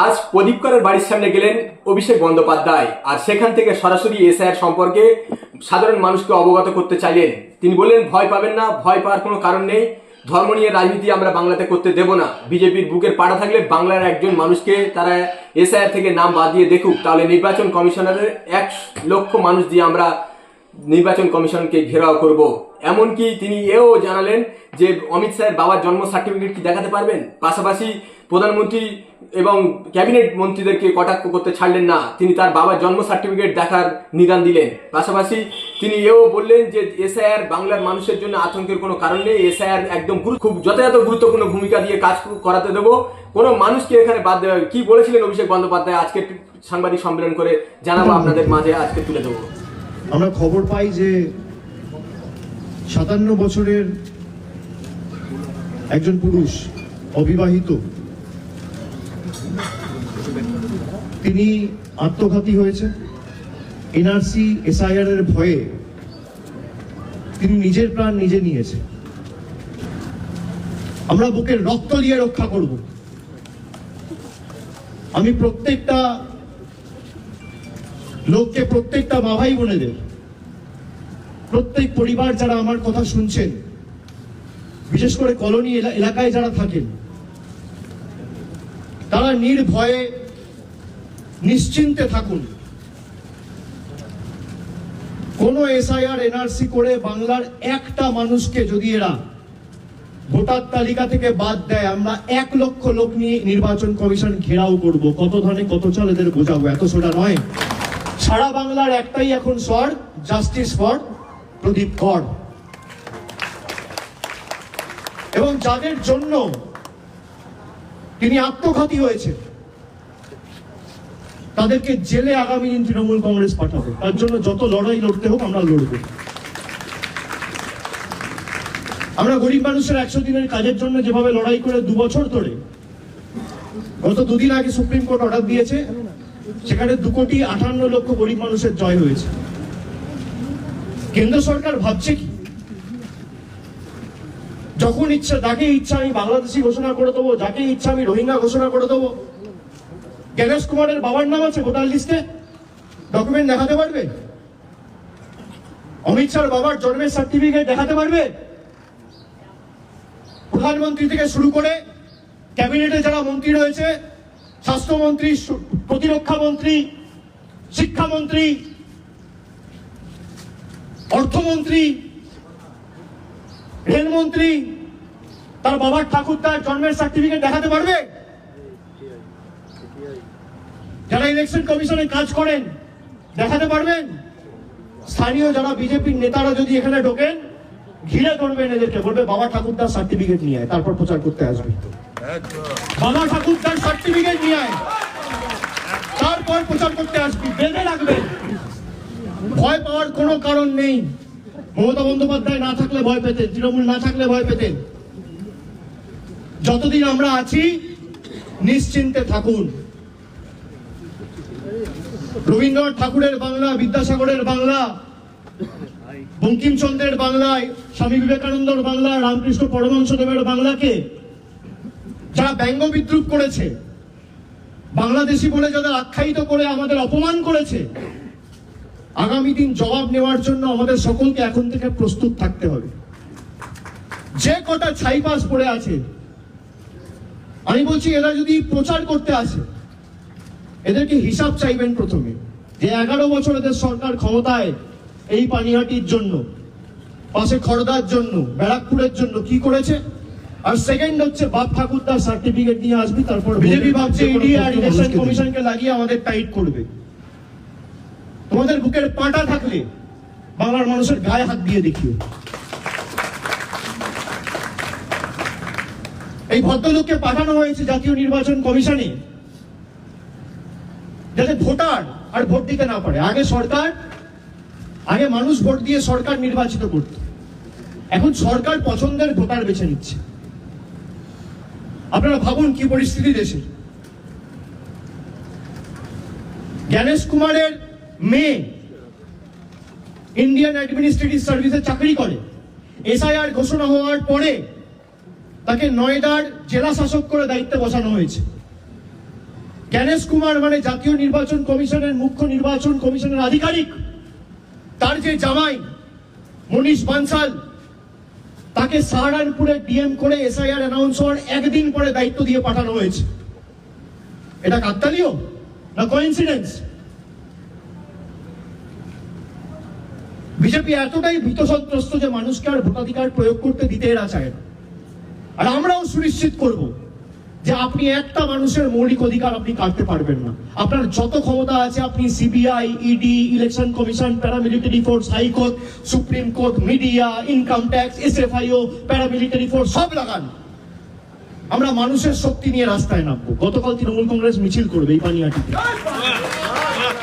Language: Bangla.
আজ প্রদীপ করের বাড়ির সামনে গেলেন অভিষেক বন্দ্যোপাধ্যায়, আর সেখান থেকে সরাসরি এসআইআর সম্পর্কে সাধারণ মানুষকে অবগত করতে চাইলেন। তিনি বললেন, ভয় পাবেন না, ভয় পাওয়ার কোনো কারণ নেই, ধর্ম নিয়ে রাজনীতি আমরা বাংলাতে করতে দেব না। বিজেপির বুকের পাড়া থাকলে বাংলার একজন মানুষকে তারা এসআইআর থেকে নাম বাদ দিয়ে দেখুক, তাহলে নির্বাচন কমিশনারের 1 লক্ষ মানুষ দিয়ে আমরা নির্বাচন কমিশনকে ঘেরাও করব। এমনকি তিনি এও জানালেন যে অমিত শাহের বাবার জন্ম সার্টিফিকেট কি দেখাতে পারবেন। পাশাপাশি প্রধানমন্ত্রী এবং ক্যাবিনেট মন্ত্রীদেরকে কটাক্ষ করতে ছাড়লেন না, তিনি তার বাবার জন্ম সার্টিফিকেট দেখার নিদান দিলেন। পাশাপাশি তিনি এও বললেন যে এসআইআর বাংলার মানুষের জন্য আতঙ্কের কোনো কারণ নেই, এসআইআর একদম খুব যথাযথ গুরুত্বপূর্ণ ভূমিকা দিয়ে কাজ করাতে দেবো, কোনো মানুষকে এখানে বাদ দেওয়া। কি বলেছিলেন অভিষেক বন্দ্যোপাধ্যায় আজকে সাংবাদিক সম্মেলন করে জানাবো আপনাদের মাঝে, আজকে তুলে দেবো। আমরা খবর পাই যে 57 বছরের একজন পুরুষ, অবিবাহিত, তিনি আত্মঘাতী হয়েছে। এনআরসি এসআইআর এর ভয়ে তিনি নিজের প্রাণ নিজে নিয়েছে। আমরা বুকের রক্ত দিয়ে রক্ষা করব। আমি প্রত্যেকটা লোককে, প্রত্যেকটা মা ভাই বোনেদের, প্রত্যেক পরিবার যারা আমার কথা শুনছেন, বিশেষ করে কলোনি এলাকায় যারা থাকেন, তারা নির্ভয়ে নিশ্চিন্তে থাকুন। কোন এসআইআর এনআরসি করে বাংলার একটা মানুষকে যদি এরা ভোটার তালিকা থেকে বাদ দেয়, আমরা 1 লক্ষ লোক নিয়ে নির্বাচন কমিশন ঘেরাও করব। কত ধানে কত চাল এদের বোঝাবো, এত সোজা নয়। সারা বাংলার একটাই এখন স্বর, জাস্টিস ফর প্রদীপ কর। এবং যাদের জন্য তিনি আত্মঘাতী হয়েছে, তাদেরকে জেলে আগামী দিন তৃণমূল কংগ্রেস পাঠাবে। তার জন্য যত লড়াই লড়তে হোক আমরা লড়ব। আমরা গরিব মানুষের 100 দিনের কাজের জন্য যেভাবে লড়াই করে 2 বছর ধরে, গত 2 দিন আগে সুপ্রিম কোর্ট অর্ডার দিয়েছে, সেখানে 2,58,00,000 গরিব মানুষের জয় হয়েছে। কেন্দ্র সরকার ভাবছে কি, যখন ইচ্ছা, যাকে ইচ্ছা আমি বাংলাদেশি ঘোষণা করে দেবো, যাকে ইচ্ছা আমি রোহিঙ্গা ঘোষণা করে দেবো। গণেশ কুমারের বাবার নাম আছে ভোটার লিস্টে, ডকুমেন্ট দেখাতে পারবে? অমিত শাহর বাবার জন্মের সার্টিফিকেট দেখাতে পারবে? প্রধানমন্ত্রী থেকে শুরু করে ক্যাবিনেটে যারা মন্ত্রী রয়েছে, স্বাস্থ্যমন্ত্রী, প্রতিরক্ষা মন্ত্রী, শিক্ষামন্ত্রী, অর্থমন্ত্রী, রেলমন্ত্রী, তার বাবার ঠাকুরদার জন্মের সার্টিফিকেট দেখাতে পারবে? যারা ইলেকশন কমিশনে কাজ করেন দেখাতে পারবেন? স্থানীয় যারা বিজেপির নেতারা যদি এখানে ঢোকেন, ঘিরে ধরবেন এদেরকে, বলবে বাবা ঠাকুরদার সার্টিফিকেট নিয়ে আয়, তারপর প্রচার করতে আসবে। বাবা ঠাকুরদার সার্টিফিকেট নিয়ে আয়, তারপর প্রচার করতে আসবি, বেঁধে রাখবেন। ভয় পাওয়ার কোনো কারণ নেই। মমতা বন্দ্যোপাধ্যায় না থাকলে ভয় পেতেন, তৃণমূল না থাকলে ভয় পেতেন। যতদিন আমরা আছি নিশ্চিন্তে থাকুন। রবীন্দ্রনাথ ঠাকুরের বাংলা, বিদ্যাসাগরের বাংলা, বঙ্কিমচন্দ্রের বাংলায়, স্বামী বিবেকানন্দর বাংলা, রামকৃষ্ণ পরমহংসদেবের বাংলাকে যারা ব্যঙ্গ বিদ্রুপ করেছে, বাংলাদেশি বলে যাদের আখ্যায়িত করে আমাদের অপমান করেছে, আগামী দিন জবাব নেওয়ার জন্য আমাদের সকলকে এখন থেকে প্রস্তুত থাকতে হবে। যে কটা ছাইপাস পড়ে আছে, আমি বলছি এরা যদি প্রচার করতে আসে, এদেরকে হিসাব চাইবেন প্রথমে, যে 11 বছর এদের সরকার ক্ষমতায় এই পানিহাটির জন্য, পাশে খড়দার জন্য, ব্যারাকপুরের জন্য কি করেছে। আর সেকেন্ড হচ্ছে বাপ ঠাকুরদার সার্টিফিকেট নিয়ে আসবি, তারপর বিজেপি ভাবছে ইডি আর ইলেকশন কমিশনকে লাগিয়ে আমাদের টাইট করবে। তোমাদের বুকের পাটা থাকলে বাংলার মানুষের গায়ে হাত দিয়ে দেখিও। এই ভদ্রলোককে পাঠানো হয়েছে জাতীয় নির্বাচন কমিশনে, যাতে ভোটার আর ভোট দিতে না পারে। আগে মানুষ ভোট দিয়ে সরকার নির্বাচিত করত, এখন সরকার পছন্দের ভোটার বেছে নিচ্ছে। আপনারা ভাবুন কি পরিস্থিতি দেশের। গণেশ কুমারের মেয়ে ইন্ডিয়ান অ্যাডমিনিস্ট্রেটিভ সার্ভিসে চাকরি করে। এসআইআর ঘোষণা হওয়ার পরে তাকে নয়ডার জেলা শাসক করে দায়িত্বে বসানো হয়েছে। জ্ঞানেশ কুমার মানে জাতীয় নির্বাচন কমিশনের মুখ্য নির্বাচন কমিশনের আধিকারিক, তার যে জামাই মনীষ বানসাল, তাকে সাহারানপুরে ডিএম করে এসআইআর অ্যানাউন্স হওয়ার একদিন পরে দায়িত্ব দিয়ে পাঠানো হয়েছে। এটা কাকতালীয় না কোইন্সিডেন্স? বিজেপি এতটাই ভীতসন্ত্রস্ত যে মানুষকে আর ভোটাধিকার প্রয়োগ করতে দিতে এরা চায় না। আর আমরাও সুনিশ্চিত করব যে আপনি একটা মানুষের মৌলিক অধিকার আপনি কাটতে পারবেন না। আপনার যত ক্ষমতা আছে আপনি CBI, ED, election commission, paramilitary force, high court, supreme court, media, income tax, SFIO, paramilitary force সব লাগান। আমরা মানুষের শক্তি নিয়ে রাস্তায় নামবো। গতকাল তৃণমূল কংগ্রেস মিছিল করবে এই পানিহাটিতে।